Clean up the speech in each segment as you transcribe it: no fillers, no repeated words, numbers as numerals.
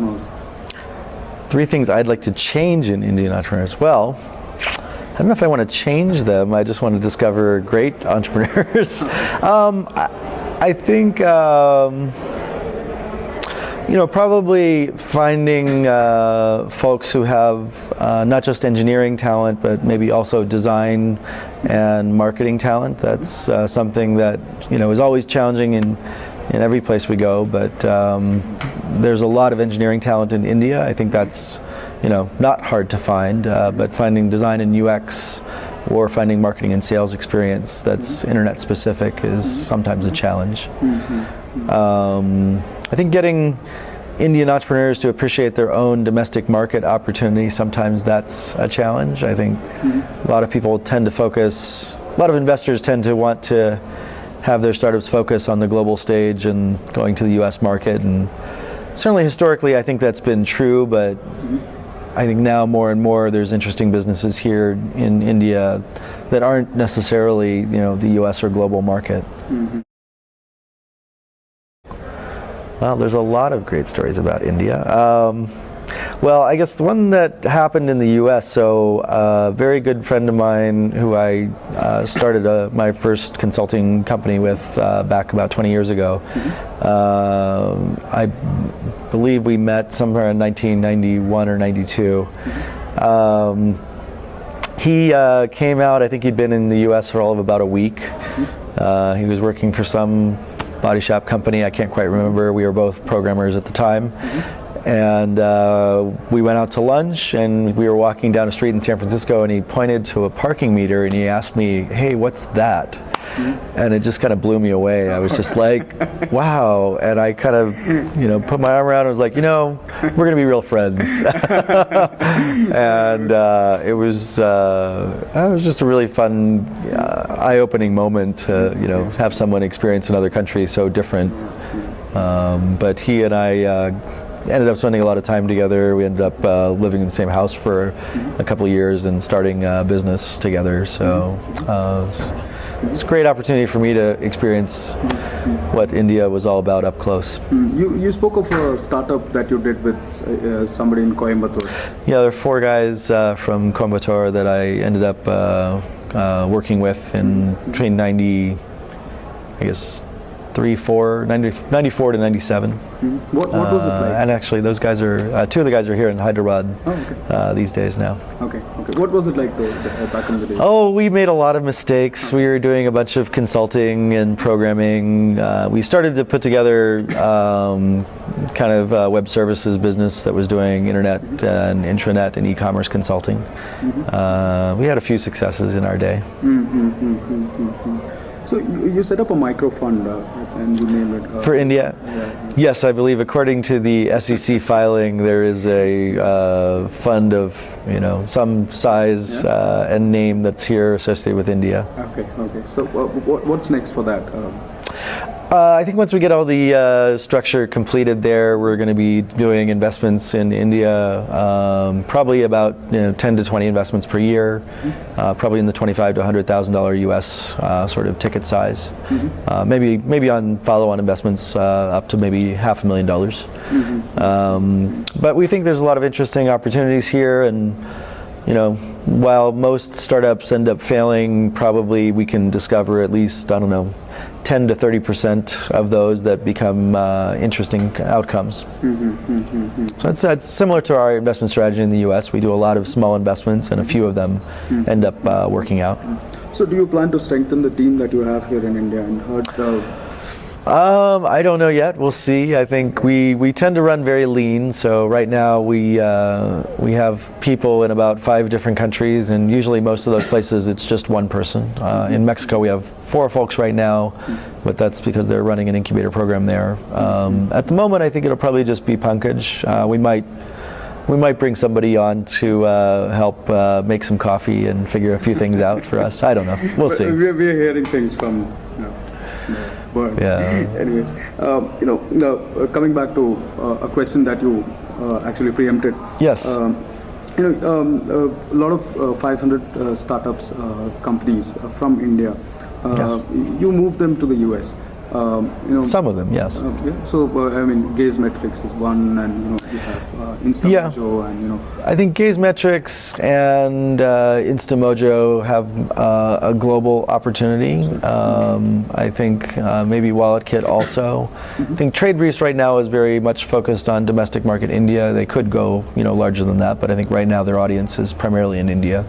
entrepreneurs? Three things I'd like to change in Indian entrepreneurs. Well, I don't know if I want to change them. I just want to discover great entrepreneurs. I think, probably finding folks who have not just engineering talent, but maybe also design and marketing talent. That's something that, is always challenging in every place we go, but there's a lot of engineering talent in India. I think that's, not hard to find, but finding design and UX or finding marketing and sales experience that's internet specific is sometimes a challenge. I think getting Indian entrepreneurs to appreciate their own domestic market opportunity, sometimes that's a challenge. I think a lot of people tend to focus, a lot of investors tend to want to have their startups focus on the global stage and going to the US market, and certainly historically I think that's been true, but I think now more and more there's interesting businesses here in India that aren't necessarily, the US or global market. Well, there's a lot of great stories about India. Well, I guess the one that happened in the U.S., so a very good friend of mine who I started my first consulting company with back about 20 years ago, I believe we met somewhere in 1991 or 92. He came out, I think he'd been in the U.S. for all of about a week. He was working for some body shop company, I can't quite remember. We were both programmers at the time. And we went out to lunch, and we were walking down a street in San Francisco, and he pointed to a parking meter and he asked me, "Hey, what's that?" And it just kind of blew me away. I was just like, wow. And I kind of, put my arm around and was like, we're going to be real friends. And it was just a really fun, eye-opening moment to, have someone experience another country so different. But he and I ended up spending a lot of time together. We ended up living in the same house for a couple of years and starting a business together. So it's a great opportunity for me to experience what India was all about up close. You spoke of a startup that you did with somebody in Coimbatore. Yeah, there are 4 guys from Coimbatore that I ended up working with in between 94 to 97. What was it like? And actually, those guys are 2 of the guys are here in Hyderabad these days now. Okay. What was it like though, back in the day? Oh, we made a lot of mistakes. We were doing a bunch of consulting and programming. We started to put together kind of web services business that was doing internet and intranet and e-commerce consulting. We had a few successes in our day. So you set up a micro fund and you named it for India. Yes, I believe according to the SEC filing, there is a fund of some size and name that's here associated with India. Okay. So what's next for that? I think once we get all the structure completed there, we're going to be doing investments in India, probably about 10 to 20 investments per year, probably in the $25,000 to $100,000 US sort of ticket size. Maybe on follow-on investments up to maybe $500,000. But we think there's a lot of interesting opportunities here, and while most startups end up failing, probably we can discover at least 10 to 30% of those that become interesting outcomes. So it's similar to our investment strategy in the U.S. We do a lot of small investments, and a few of them end up working out. So do you plan to strengthen the team that you have here in India and I don't know yet. We'll see. I think we tend to run very lean. So right now we have people in about 5 different countries, and usually most of those places it's just one person. In Mexico we have 4 folks right now, but that's because they're running an incubator program there. At the moment, I think it'll probably just be Pankaj. We might bring somebody on to help make some coffee and figure a few things out for us. I don't know. We'll see. We're hearing things from. But anyways, coming back to a question that you actually preempted. Yes. A lot of 500 startups, companies from India. Yes. You move them to the US. Some of them, yes. Yeah. So I mean, Gaze Metrics is one, and you have InstaMojo, and I think Gaze Metrics and InstaMojo have a global opportunity. I think maybe WalletKit also. I think TradeBriefs right now is very much focused on domestic market India. They could go larger than that, but I think right now their audience is primarily in India.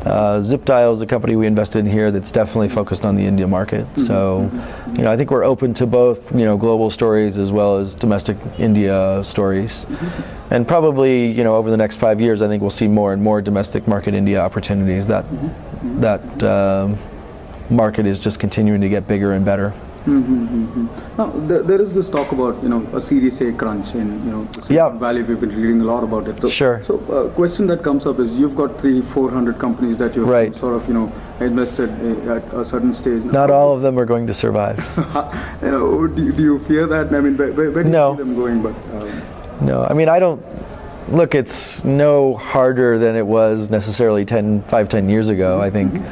ZipDial is a company we invested in here that's definitely focused on the India market. So, I think we're open to both, global stories as well as domestic India stories. And probably, over the next 5 years, I think we'll see more and more domestic market India opportunities. That market is just continuing to get bigger and better. Now, there is this talk about a Series A crunch in Silicon Valley. We've been reading a lot about it. Sure. So a question that comes up is you've got 300-400 companies that you've sort of invested at a certain stage. Not all of them are going to survive. Do you fear that? I mean, where do you see them going? But no, I mean, I don't. Look, it's no harder than it was necessarily 5-10 years ago. I think.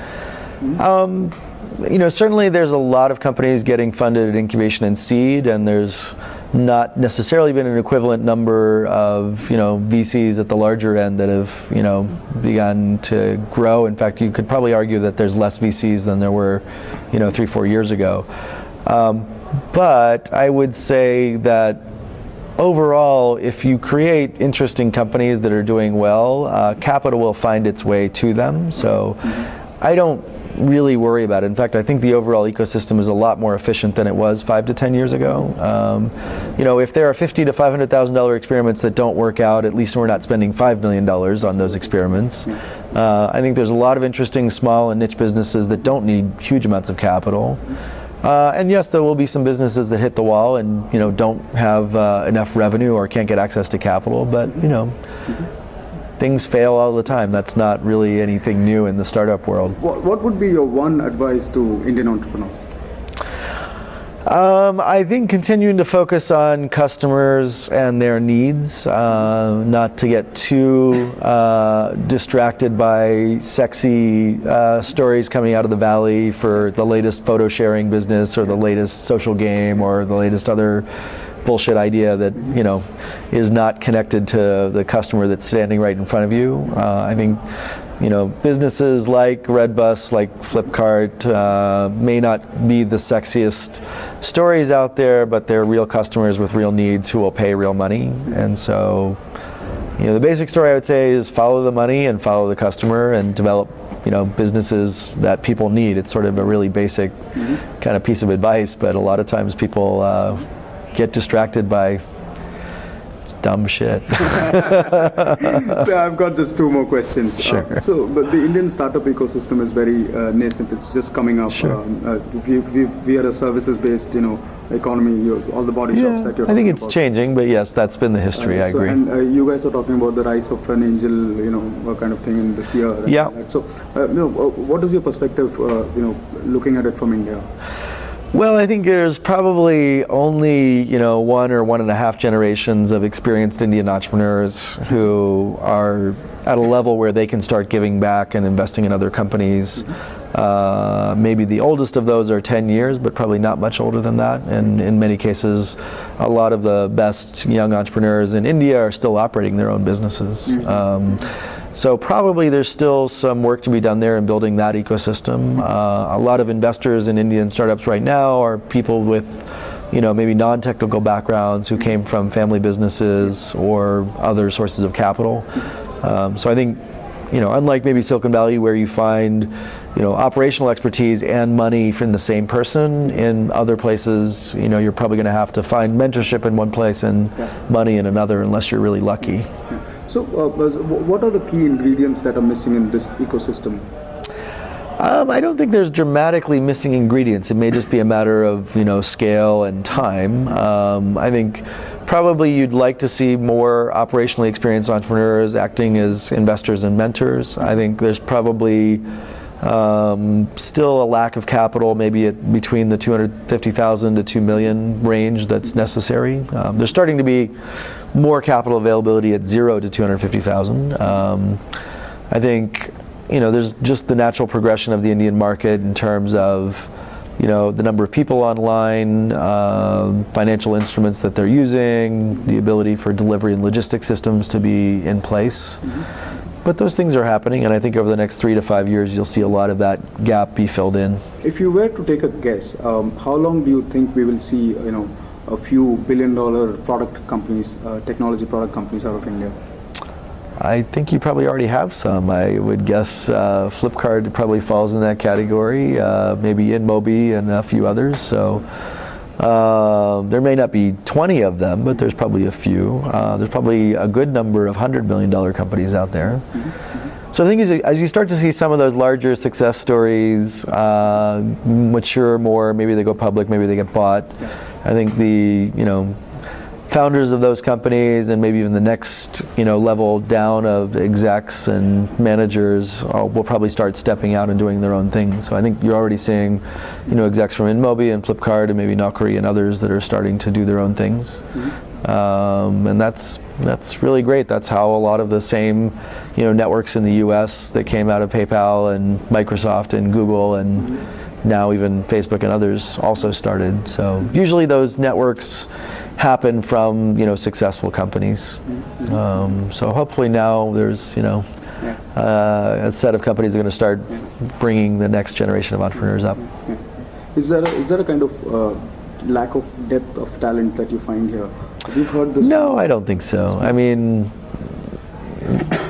Certainly there's a lot of companies getting funded at incubation and seed, and there's not necessarily been an equivalent number of, VCs at the larger end that have, begun to grow. In fact, you could probably argue that there's less VCs than there were, 3-4 years ago. But I would say that overall, if you create interesting companies that are doing well, capital will find its way to them. So I don't really worry about it. In fact, I think the overall ecosystem is a lot more efficient than it was 5 to 10 years ago. If there are $50,000 to $500,000 experiments that don't work out, at least we're not spending $5 million on those experiments. I think there's a lot of interesting small and niche businesses that don't need huge amounts of capital. And yes, there will be some businesses that hit the wall and don't have enough revenue or can't get access to capital, but things fail all the time. That's not really anything new in the startup world. What would be your one advice to Indian entrepreneurs? I think continuing to focus on customers and their needs, not to get too distracted by sexy stories coming out of the valley for the latest photo sharing business or the latest social game or the latest other bullshit idea that is not connected to the customer that's standing right in front of you. I think businesses like Redbus, like Flipkart, may not be the sexiest stories out there, but they're real customers with real needs who will pay real money. And so the basic story I would say is follow the money and follow the customer and develop businesses that people need. It's sort of a really basic kind of piece of advice, but a lot of times people get distracted by dumb shit. So I've got just 2 more questions. Sure. But the Indian startup ecosystem is very nascent. It's just coming up. Sure. We are a services-based, economy. All the body shops that you're talking about. I think it's changing, but yes, that's been the history. I agree. And you guys are talking about the rise of an angel, kind of thing in this year. Yeah. So, what is your perspective, looking at it from India? Well, I think there's probably only 1 or 1.5 generations of experienced Indian entrepreneurs who are at a level where they can start giving back and investing in other companies. Maybe the oldest of those are 10 years, but probably not much older than that. And in many cases, a lot of the best young entrepreneurs in India are still operating their own businesses. So probably there's still some work to be done there in building that ecosystem. A lot of investors in Indian startups right now are people with, maybe non-technical backgrounds who came from family businesses or other sources of capital. So I think, unlike maybe Silicon Valley where you find, operational expertise and money from the same person, in other places, you're probably going to have to find mentorship in one place and money in another unless you're really lucky. So, what are the key ingredients that are missing in this ecosystem? I don't think there's dramatically missing ingredients. It may just be a matter of scale and time. I think probably you'd like to see more operationally experienced entrepreneurs acting as investors and mentors. I think there's probably still a lack of capital, maybe between the 250,000 to 2 million range that's necessary. There's starting to be more capital availability at 0 to 250,000. I think there's just the natural progression of the Indian market in terms of the number of people online, financial instruments that they're using, the ability for delivery and logistics systems to be in place. But those things are happening, and I think over the next 3 to 5 years, you'll see a lot of that gap be filled in. If you were to take a guess, how long do you think we will see, a few billion-dollar product companies, technology product companies out of India? I think you probably already have some. I would guess Flipkart probably falls in that category, maybe InMobi and a few others. So there may not be 20 of them, but there's probably a few. There's probably a good number of $100 million companies out there. So I think as you start to see some of those larger success stories mature more, maybe they go public, maybe they get bought. I think the founders of those companies and maybe even the next level down of execs and managers will probably start stepping out and doing their own things. So I think you're already seeing execs from InMobi and Flipkart and maybe Naukri and others that are starting to do their own things. And that's really great. That's how a lot of the same networks in the US that came out of PayPal and Microsoft and Google and now even Facebook and others also started. So usually those networks happen from successful companies. So hopefully now there's a set of companies that are going to start bringing the next generation of entrepreneurs up. Is there a kind of lack of depth of talent that you find here? Have you heard this? No, I don't think so. I mean,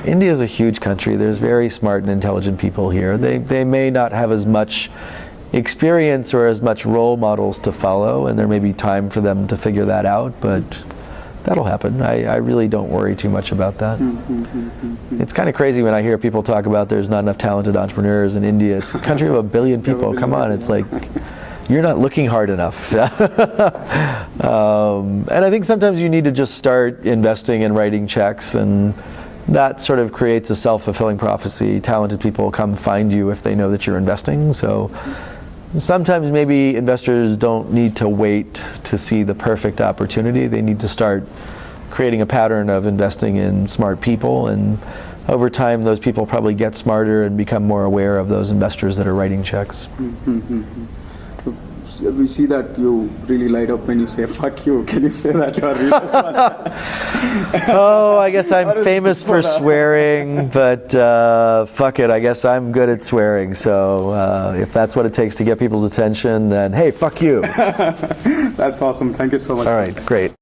India is a huge country. There's very smart and intelligent people here. They may not have as much experience or as much role models to follow, and there may be time for them to figure that out, but that'll happen. I really don't worry too much about that. It's kind of crazy when I hear people talk about there's not enough talented entrepreneurs in India. It's a country of 1 billion people. Come on, it's like you're not looking hard enough. And I think sometimes you need to just start investing and writing checks, and that sort of creates a self-fulfilling prophecy. Talented people come find you if they know that you're investing. So sometimes maybe investors don't need to wait to see the perfect opportunity. They need to start creating a pattern of investing in smart people, and over time those people probably get smarter and become more aware of those investors that are writing checks. We see that you really light up when you say "fuck you." Can you say that to our readers? Oh, I guess I'm famous for swearing, but fuck it, I guess I'm good at swearing. So if that's what it takes to get people's attention, then hey, fuck you. That's awesome. Thank you so much. All right, great.